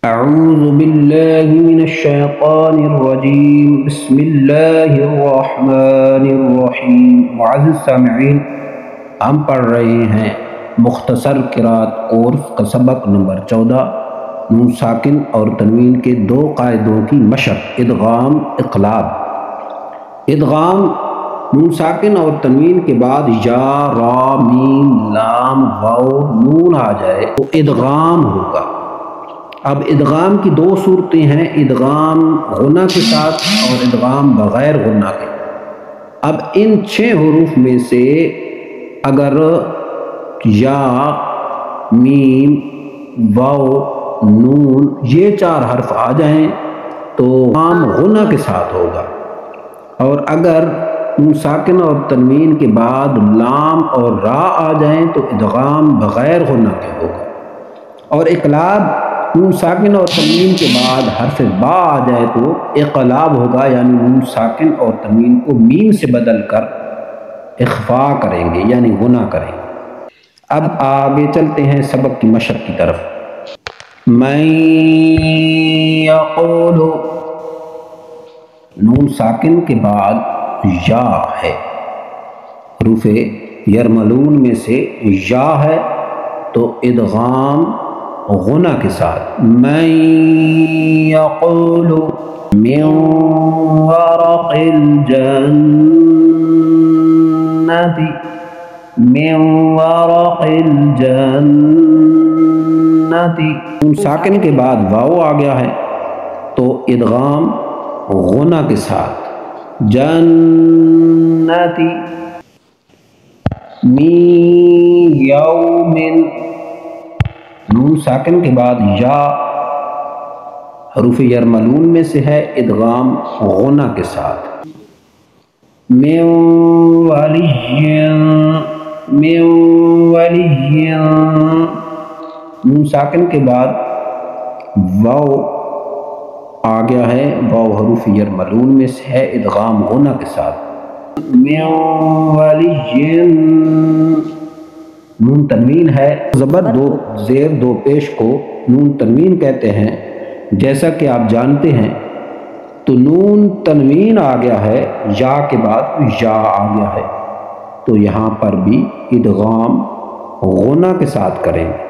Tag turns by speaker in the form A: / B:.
A: اعوذ باللہ من الشیطان الرجیم بسم اللہ الرحمن الرحیم۔ معزز سامعین، ہم پڑھ رہے ہیں مختصر قرأت کورس کا سبق نمبر 14 نون ساکن اور تنوین کے دو قاعدوں کی مشق، ادغام اقلاب۔ ادغام نون ساکن اور تنوین کے بعد یا را میم لام واو نون آ جائے تو ادغام ہوگا۔ اب ادغام کی دو صورتیں ہیں، ادغام غنہ کے ساتھ اور ادغام بغیر غنہ کے۔ اب ان 6 حروف میں سے اگر یا میم واو نون یہ 4 حرف آ جائیں تو ادغام غنہ کے ساتھ ہوگا، اور اگر نون ساکن اور تنوین کے بعد لام اور را آ جائیں تو ادغام بغیر غنہ کے ہوگا۔ اور اقلاب نون ساکن اور تنوین کے بعد حرف با آ جائے تو اقلاب ہوگا، یعنی نون ساکن اور تنوین کو میم سے بدل کر اخفا کریں گے، یعنی غنہ کریں گے۔ اب آگے چلتے ہیں سبق کی مشق کی طرف۔ من یقول، نون ساکن کے بعد یا ہے، حروف یرملون میں سے یا ہے تو ادغام غنہ کے ساتھ۔ من یقول من ورق الجنة، من ورق الجنة، نون ساکن کے بعد واو آ گیا ہے تو ادغام غنہ کے ساتھ۔ جنتی من یوم، نون ساکن کے بعد یا حروف یرملون میں سے ہے، ادغام غنہ کے ساتھ۔ من ولی، من ولی، نون ساکن کے بعد واو آ گیا ہے، واو حروف یرملون میں سے ہے، ادغام غنہ کے ساتھ۔ من ولی، نون تنوین ہے، زبر دو زیر دو پیش کو نون تنوین کہتے ہیں، جیسا کہ آپ جانتے ہیں۔ تو نون تنوین آ گیا ہے، یا کے بعد یا آ گیا ہے، تو یہاں پر بھی ادغام غنہ کے ساتھ کریں گے۔